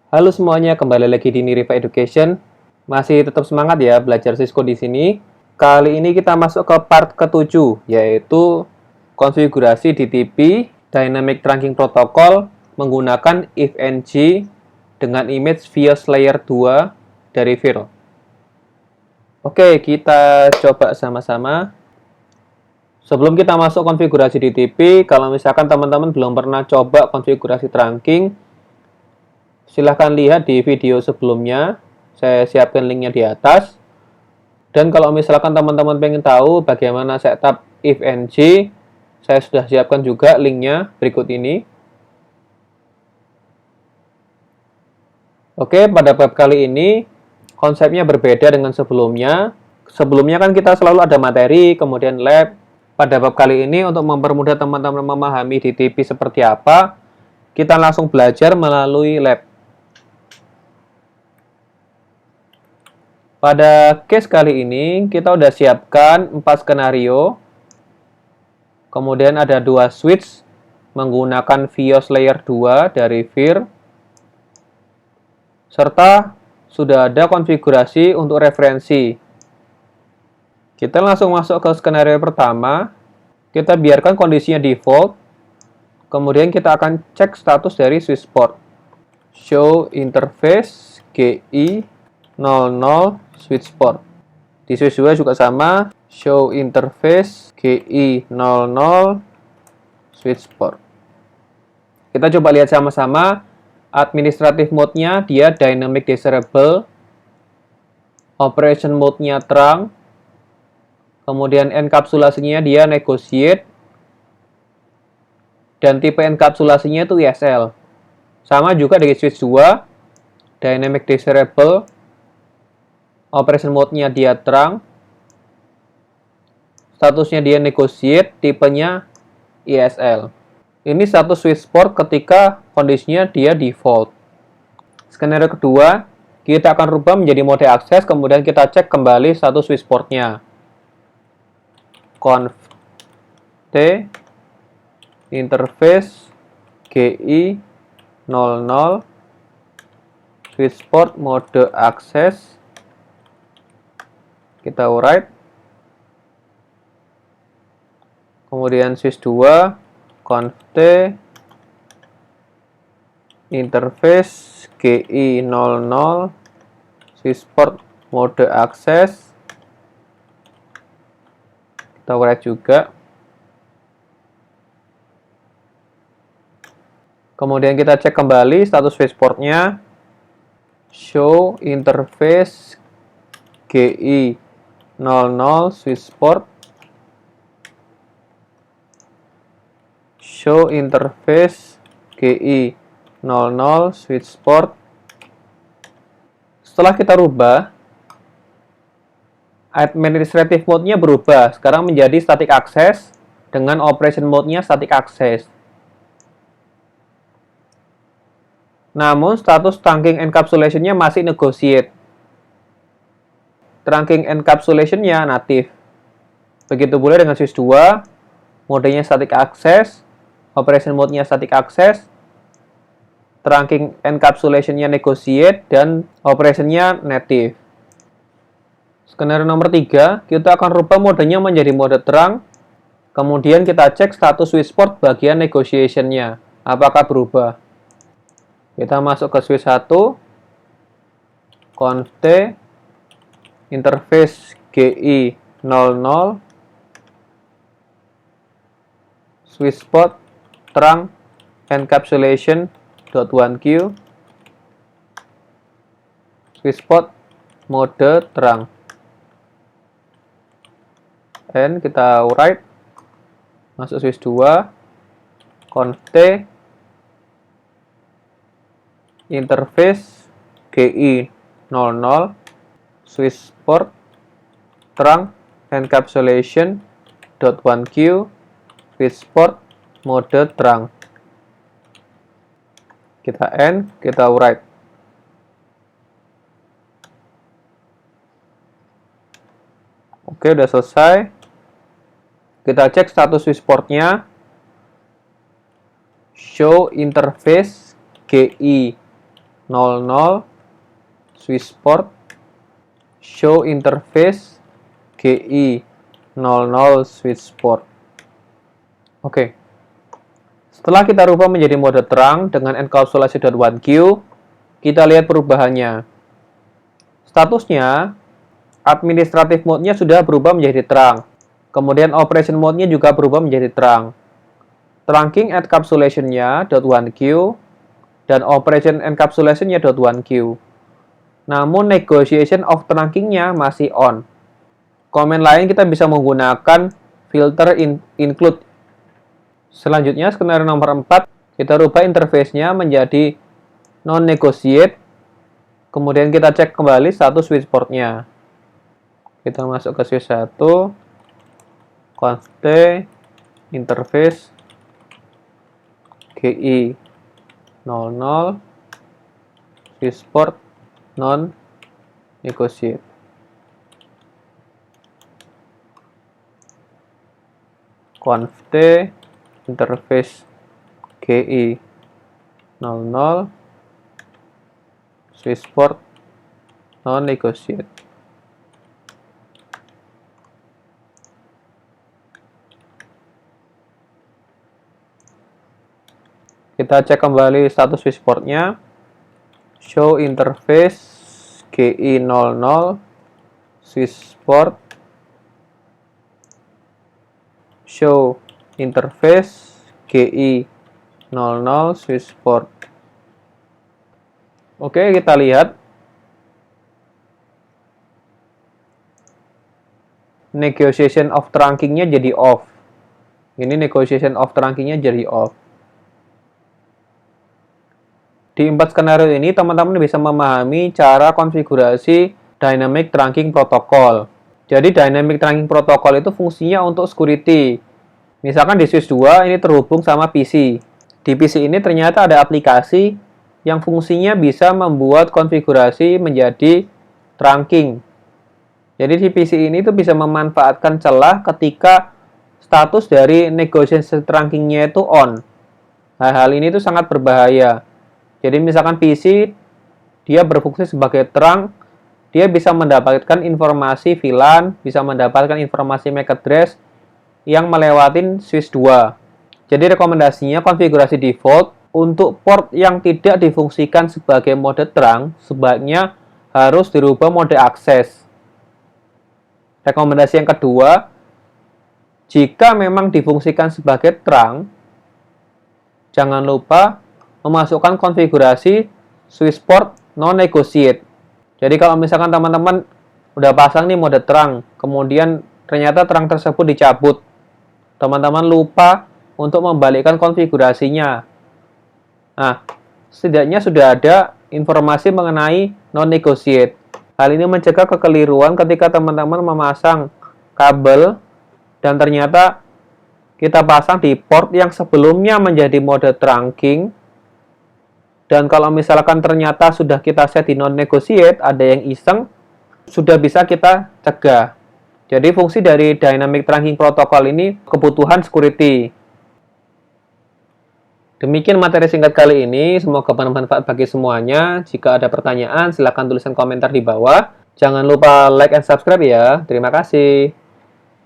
Halo semuanya, kembali lagi di Niriva Education. Masih tetap semangat ya belajar Cisco di sini. Kali ini kita masuk ke part ke-7, yaitu konfigurasi DTP Dynamic Trunking Protocol menggunakan if and G dengan image Vios Layer 2 dari Vir. Oke, kita coba sama-sama. Sebelum kita masuk konfigurasi DTP, kalau misalkan teman-teman belum pernah coba konfigurasi trunking, silahkan lihat di video sebelumnya. Saya siapkan linknya di atas. Dan kalau misalkan teman-teman pengen tahu bagaimana setup if and G, saya sudah siapkan juga linknya berikut ini. Oke, pada bab kali ini konsepnya berbeda dengan sebelumnya. Sebelumnya kan kita selalu ada materi, kemudian lab. Pada bab kali ini untuk mempermudah teman-teman memahami DTP seperti apa, kita langsung belajar melalui lab. Pada case kali ini, kita udah siapkan 4 skenario. Kemudian ada 2 switch menggunakan Vios Layer 2 dari Vir. Serta sudah ada konfigurasi untuk referensi. Kita langsung masuk ke skenario pertama. Kita biarkan kondisinya default. Kemudian kita akan cek status dari switch port. Show interface GI 00 switch port. Di switch 2 juga sama, show interface GI 00 switch port. Kita coba lihat sama-sama. Administrative mode-nya dia dynamic desirable, operation mode-nya trunk, kemudian enkapsulasinya dia negotiate, dan tipe enkapsulasinya itu ESL. Sama juga dari switch 2, dynamic desirable, operation mode-nya dia trunk, statusnya dia negotiate, tipenya ESL. Ini status switch port ketika kondisinya dia default. Skenario kedua, kita akan rubah menjadi mode akses, kemudian kita cek kembali status switch portnya. Conf T interface GI 00 switch port mode akses. Kita write. Kemudian switch 2 conf T interface GI 00 switch port mode akses. Kita write juga. Kemudian kita cek kembali status switch portnya. Show interface GI 00 switch port. Show interface GI 00 switch port. Setelah kita rubah, administrative mode-nya berubah. Sekarang menjadi static access dengan operation mode-nya static access. Namun status trunking encapsulation-nya masih negotiate. Trunking encapsulation-nya native. Begitu pula dengan switch 2, modenya static access, operation mode-nya static access, trunking encapsulation-nya negotiate, dan operation-nya native. Skenario nomor 3, kita akan rubah modenya menjadi mode trunk. Kemudian kita cek status switch port bagian negotiation-nya. Apakah berubah? Kita masuk ke switch 1, conf T, interface GI 00, switch port trunk encapsulation.1Q, switch port mode trunk. And kita write, masuk switch 2, conf T, interface GI 00, switch port trunk encapsulation.1Q, switch port mode trunk. Kita end, kita write. Oke, udah selesai. Kita cek status switch portnya. Show interface GI 00 Swissport show interface GI 00 Swissport. Oke. Setelah kita rubah menjadi mode terang dengan encapsulation.1q, kita lihat perubahannya. Statusnya, administrative mode-nya sudah berubah menjadi terang. Kemudian operation mode-nya juga berubah menjadi terang. Trunking encapsulation-nya .1q dan operation encapsulation-nya .1q. Namun negotiation of trunking-nya masih on. Komen lain kita bisa menggunakan filter include. Selanjutnya, skenario nomor 4, kita rubah interface-nya menjadi non-negotiate. Kemudian kita cek kembali status Swissport-nya. Kita masuk ke Swiss 1, const interface GI 00 Swissport non-negotiate. Const interface GI 00 Swissport non-negotiate. Kita cek kembali status Swissport-nya. Show interface GI 00 Swissport show interface GI 00 Swissport. Oke, kita lihat negotiation of trunking-nya jadi off. Ini negotiation of trunking-nya jadi off. Di 4 skenario ini, teman-teman bisa memahami cara konfigurasi Dynamic Trunking Protocol. Jadi, Dynamic Trunking Protocol itu fungsinya untuk security. Misalkan di Swiss 2, ini terhubung sama PC. Di PC ini ternyata ada aplikasi yang fungsinya bisa membuat konfigurasi menjadi trunking. Jadi, di PC ini itu bisa memanfaatkan celah ketika status dari negotiation trunking-nya itu on. Hal-hal ini itu sangat berbahaya. Jadi misalkan PC dia berfungsi sebagai terang, dia bisa mendapatkan informasi VLAN, bisa mendapatkan informasi MAC address yang melewatin Swiss 2. Jadi rekomendasinya konfigurasi default untuk port yang tidak difungsikan sebagai mode terang, sebaiknya harus dirubah mode akses. Rekomendasi yang kedua, jika memang difungsikan sebagai terang, jangan lupa memasukkan konfigurasi Swissport non-negotiate. Jadi kalau misalkan teman-teman udah pasang nih mode terang, kemudian ternyata terang tersebut dicabut, teman-teman lupa untuk membalikkan konfigurasinya. Nah, setidaknya sudah ada informasi mengenai non-negotiate. Hal ini mencegah kekeliruan ketika teman-teman memasang kabel dan ternyata kita pasang di port yang sebelumnya menjadi mode trunking. Dan kalau misalkan ternyata sudah kita set di non-negotiate, ada yang iseng, sudah bisa kita cegah. Jadi fungsi dari Dynamic Trunking Protocol ini kebutuhan security. Demikian materi singkat kali ini, semoga bermanfaat bagi semuanya. Jika ada pertanyaan, silakan tuliskan komentar di bawah. Jangan lupa like and subscribe ya. Terima kasih.